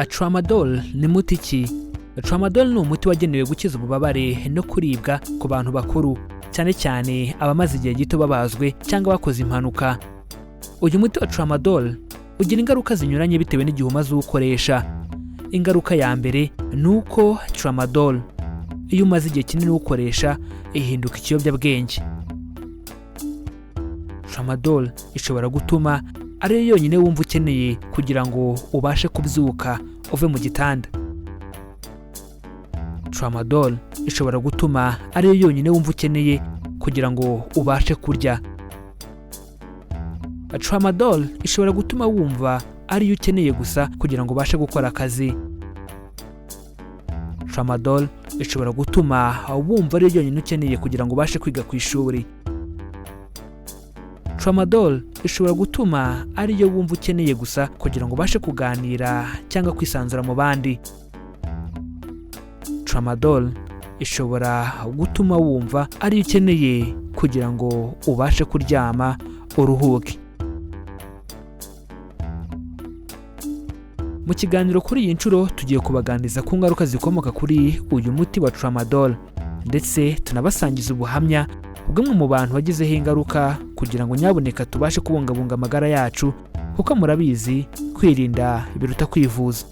Tramadol ni muti ki? Tramadol ni umuti wagenewe gukiza ububabare no kuribwa ku bantu bakuru, cyane cyane abamaze igihe gito babazwe cyangwa bakoze impanuka. Uyu muti wa Tramadol ugira ingaruka zinyuranye bitewe n'igihe umaze uwukoresha. Ingaruka ya mbere ni uko Tramadol iyo umaze igihe kinini uwukoresha ihinduka ikiyobyabwenge. Tramadol ishobora gutuma ariyo yonyine wumva ukeneye kugira ngo ubashe kubyuka uve mu gitanda. Tramadol ishobora gutuma ariyo yonyine wumva ukeneye kugira ngo ubashe kurya. Tramadol ishobora gutuma wumva ariyo ukeneye gusa kugira ngo ubashe gukora akazi. Tramadol ishobora gutuma wumva ariyo yonyine ukeneye kugira ngo ubashe kwiga ku ishuri. Tramadol ishobora gutuma ariyo wumva ukeneye gusa kugira ngo ubashe kuganira cyangwa kwisanzura mu bandi. Tramadol ishobora gutuma wumva ariyo ukeneye kugira ngo ubashe kuryama uruhuke. Mu kiganiro kuri iyi nshuro tugiye kubaganiriza ku ngaruka zikomoka kuri uyu muti wa Tramadol, ndetse tunabasangiza ubuhamya bw'umwe mu bantu wagizeho ingaruka kugira ngo nyabuneka tubashe kubungabunga amagara yacu, kuko murabizi kwirinda biruta kwivuza.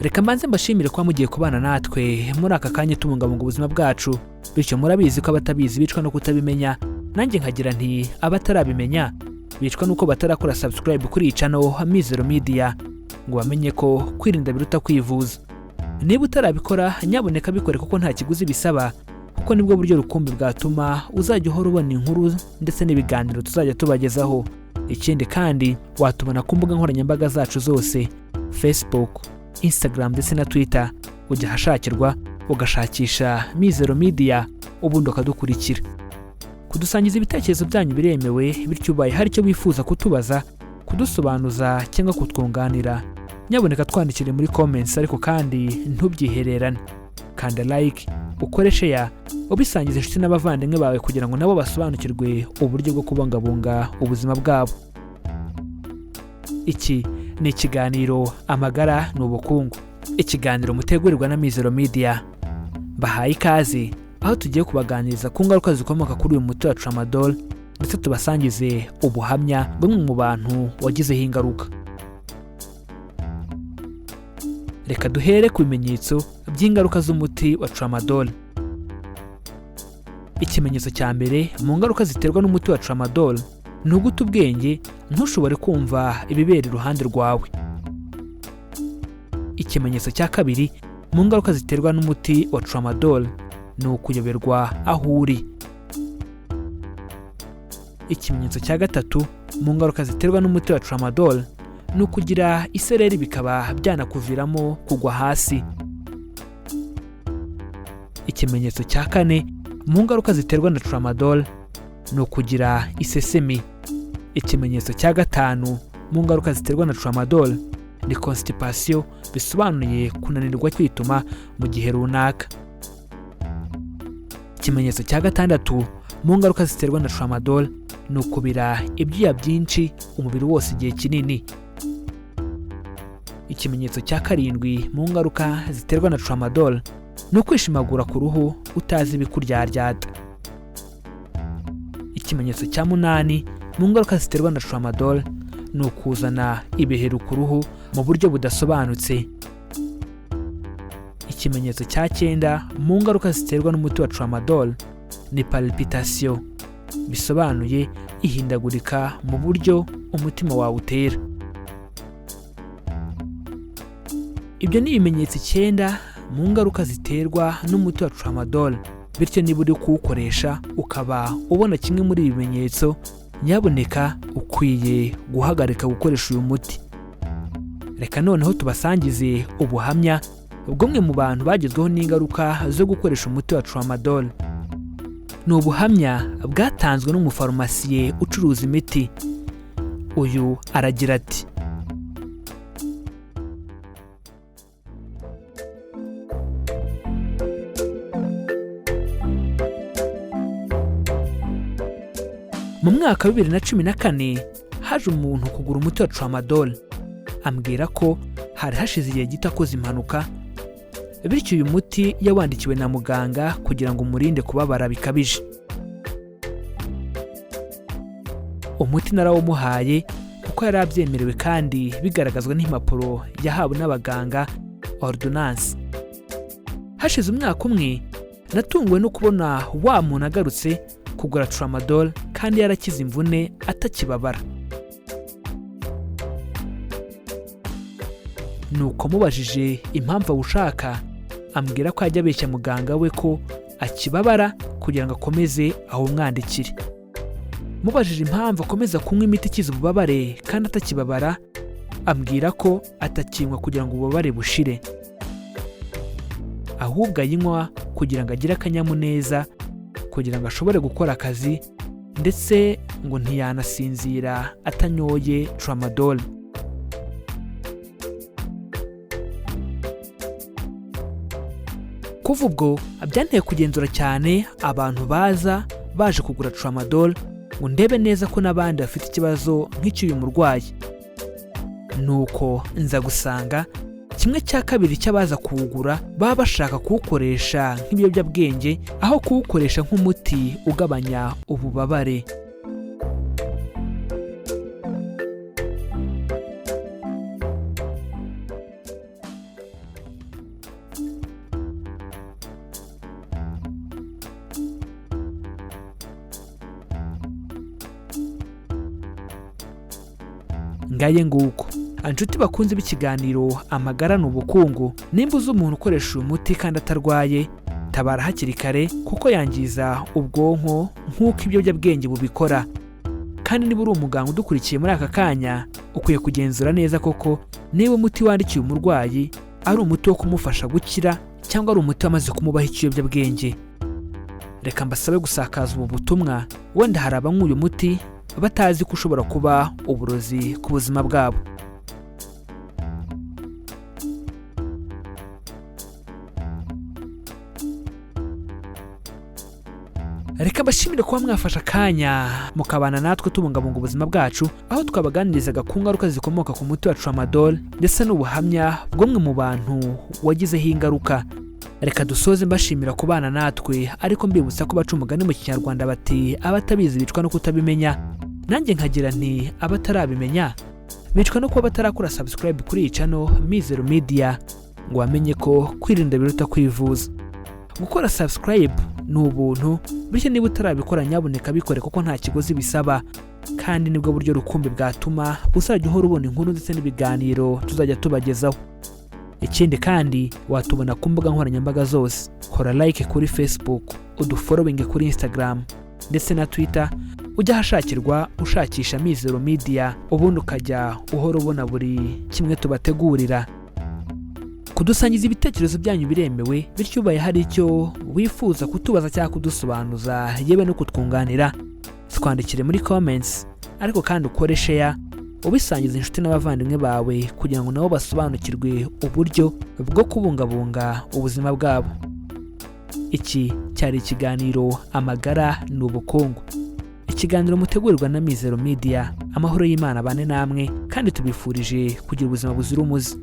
Reka mbanze mbashimire kuba mugiye kubana natwe muri aka kanya tubungabunga ubuzima bwacu, bityo murabizi ko abatabizi bicwa no kutabimenya, nanjye nkagira nti abatarabimenya bicwa nuko batarakora subscribe kuri iyi channel Mizero Media ngo bamenye ko kwirinda biruta kwivuza. Niba utarabikora nyabuneka bikore, kuko nta kiguzi bisaba, kuko nibwo buryo rukumbi bwatuma uzajya uhora ubona inkuru ndetse n'ibiganiro tuzajya tubagezaho. Ikindi kandi watubona ku mbuga nkoranyambaga zacu zose, Facebook, Instagram ndetse na Twitter, ujya ahashakirwa ugashakisha Mizero Media ubundi ukadukurikira. Kudusangiza ibitekerezo byanyu biremewe, bityo ubaye hari icyo wifuza kutubaza, kudusobanuza cyangwa kutwunganira, nyaboneka twandikire muri comments, ariko kandi ntubyihererane. Kanda like, ukore share, ubisangize inshuti n'abavandimwe bawe kugira ngo nabo basobanukirwe uburyo bwo kubungabunga ubuzima bwabo. Iki ni ikiganiro Amagara n'Ubukungu, ikiganiro mutegurirwa na Mizero Media. Bahaye ikaze aho tugiye kubaganiriza ku ngaruka zikomoka kuri uyu muti wa Tramadol, ndetse tubasangize ubuhamya bw'umwe mu bantu wagizeho ingaruka. Reka duhere ku bimenyetso by'ingaruka z'umuti wa Tramadol. Ikimenyetso cya mbere mu ngaruka ziterwa n'umuti wa Tramadol ni uguta ubwenge, ntushobore kumva ibibera iruhande rwawe. Ikimenyetso cya kabiri mu ngaruka ziterwa n'umuti wa Tramadol ni ukuyoberwa aho uri. Ikimenyetso cya gatatu mu ngaruka ziterwa n'umuti wa Tramadol ni ukugira isereri, bikaba byanakuviramo kugwa hasi. Ikimenyetso cya kane mu ngaruka ziterwa na Tramadol ni ukugira isesemi. Ikimenyetso cya gatanu mu ngaruka ziterwa na Tramadol ni constipation, bisobanuye kunanirwa kwituma mu gihe runaka. Ikimenyetso cya gatandatu mu ngaruka ziterwa na Tramadol ni ukubira ibyuya byinshi umubiri wose igihe kinini. Ikimenyetso cya karindwi mu ngaruka ziterwa na Tramadol ni ukwishimagura ku ruhu utazi ibikuryaryata. Ikimenyetso cya munani mu ngaruka ziterwa na Tramadol ni ukuzana ibiheru ku ruhu mu buryo budasobanutse. Ikimenyetso cya cyenda mu ngaruka ziterwa n'umuti wa Tramadol ni palpitation, bisobanuye ihindagurika mu buryo umutima wawe utera. Ibyo ni ibimenyetso 9 mu ngaruka ziterwa n'umuti wa Tramadol, bityo niba uri kuwukoresha ukaba ubona kimwe muri ibi bimenyetso, nyaboneka ukwiye guhagarika gukoresha uyu muti. Reka noneho tubasangize ubuhamya bw'umwe mu bantu bagezweho n'ingaruka zo gukoresha umuti wa Tramadol. Ni ubuhamya bwatanzwe n'umufarumasiye ucuruza imiti. Uyu aragira ati: mu mwaka wa 2014 haje umuntu kugura umuti wa Tramadol, ambwira ko hari hashize igihe gito akoze impanuka, bityo uyu muti yawandikiwe na muganga kugira ngo umurinde kubabara bikabije. Umuti narawumuhaye kuko yari abyemerewe kandi bigaragazwa n'impapuro yahawe n'abaganga, ordonnance. Hashize umwaka umwe natunguwe no kubona wa muntu agarutse kugura Tramadol kandi yarakize imvune atakibabara. Nuko mubajije impamvu awushaka, ambwira ko ajya abeshya muganga we ko akibabara kugira ngo akomeze awumwandikire. Mubajije impamvu akomeza kunywa imiti ikiza ububabare kandi atakibabara, ambwira ko atakinywa kugira ngo ububabare bushire, ahubwo ayinywa kugira ngo agire akanyamuneza, kugira ngo ashobore gukora akazi, ndetse ngo ntiyanasinzira atanyoye Tramadol. Kuva ubwo byanteye kugenzura cyane abantu baje kugura Tramadol ngo ndebe neza ko n'abandi bafite ikibazo nk'icy'uyu murwayi. Nuko nza gusanga 1/2 cy'abaza kuwugura baba bashaka kuwukoresha nk'ibiyobyabwenge aho kuwukoresha nk'umuti ugabanya ububabare. Ngaye nguko anshuti bakunze b'ikiganiro amagara n'ubukungu, nimba uzi umuntu ukoresha uyu muti kandi atarwaye, tabara hakiri kare kuko yangiza ubwonko nk'uko ibiyobyabwenge bubikora. Kandi niba uri umuganga udukurikiye muri aka kanya, ukwiye kugenzura neza koko niba umuti wandikiye umurwayi ari umuti wo kumufasha gukira cyangwa ari umuti wamaze kumubaho ikiyobyabwenge. Reka mbasabe gusakaza ubu butumwa, wenda hari abanywa uyu muti batazi ko ushobora kuba uburozi ku buzima bwabo. Reka bashimire kuba mwafasha akanya mukabana natwe tubungabunga ubuzima bwacu, aho twabaganirizaga ku ngaruka zikomoka ku muti wa Tramadol ndetse n'ubuhamya bw'umwe mu bantu wagizeho ingaruka. Reka dusoze mbashimira kubana natwe, ariko mbibutsa ko baca umugani mu Kinyarwanda bati abatabizi bicwa no kutabimenya. Nanjye nkagira nti abatarabimenya bicwa no kuba batarakora subscribe kuri iyi channel Mizero Media, ngo bamenye ko kwirinda biruta kwivuza. Gukora subscribe ni ubuntu, bityo niba utarabikora nyabuneka bikore kuko nta kigozi bisaba, kandi nibwo buryo rukumbi bwatuma uzajya uhora ubona inkuru ndetse n'ibiganiro tuzajya tubagezaho. Ikindi kandi watubona ku mbuga nkoranyambaga zose, kora like kuri Facebook, udufollowing kuri Instagram ndetse na Twitter, ujya hashakirwa ushakisha Mizero Media, ubundi ukajya uhora ubona buri kimwe tubategurira. Kudusangiza ibitekerezo byanyu biremewe, bityo ubaye hari icyo wifuza kutubaza cyangwa kudusobanuza yewe no kutwunganira, twandikire muri comments, ariko kandi ukore share ubisangiza inshuti n'abavandimwe bawe kugira ngo nabo basobanukirwe uburyo bwo kubungabunga ubuzima bwabo. Iki cyari ikiganiro amagara n'ubukungu, ikiganiro mutegurirwa na Mizero Media. Amahoro y'Imana bane namwe kandi tubifurije kugira ubuzima buzira umuze.